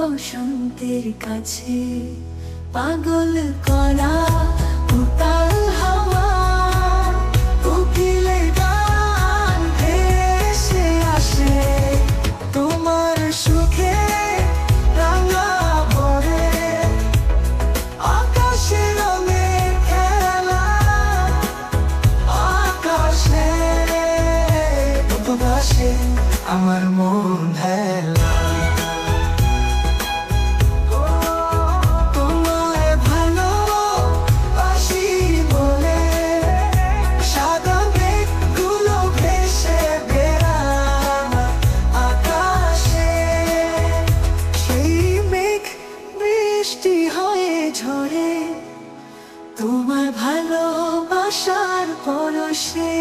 বসন্তের কাছে পাগল করা উতাল হাওয়া কোকিলে গান ভেসে আসে তোমার সুখে রাঙা ভরে আকাশে রঙের খেলা আকাশে উপবাসে আমার মন ভেলা ঝরে তোমার ভালোবাসার পরশে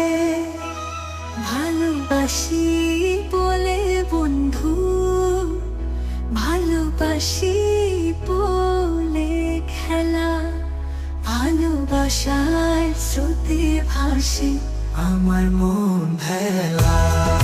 ভালোবাসি বলে বন্ধু ভালোবাসি বলে খেলা ভালোবাসার স্রোতে ভাসে আমার মন ভেলা।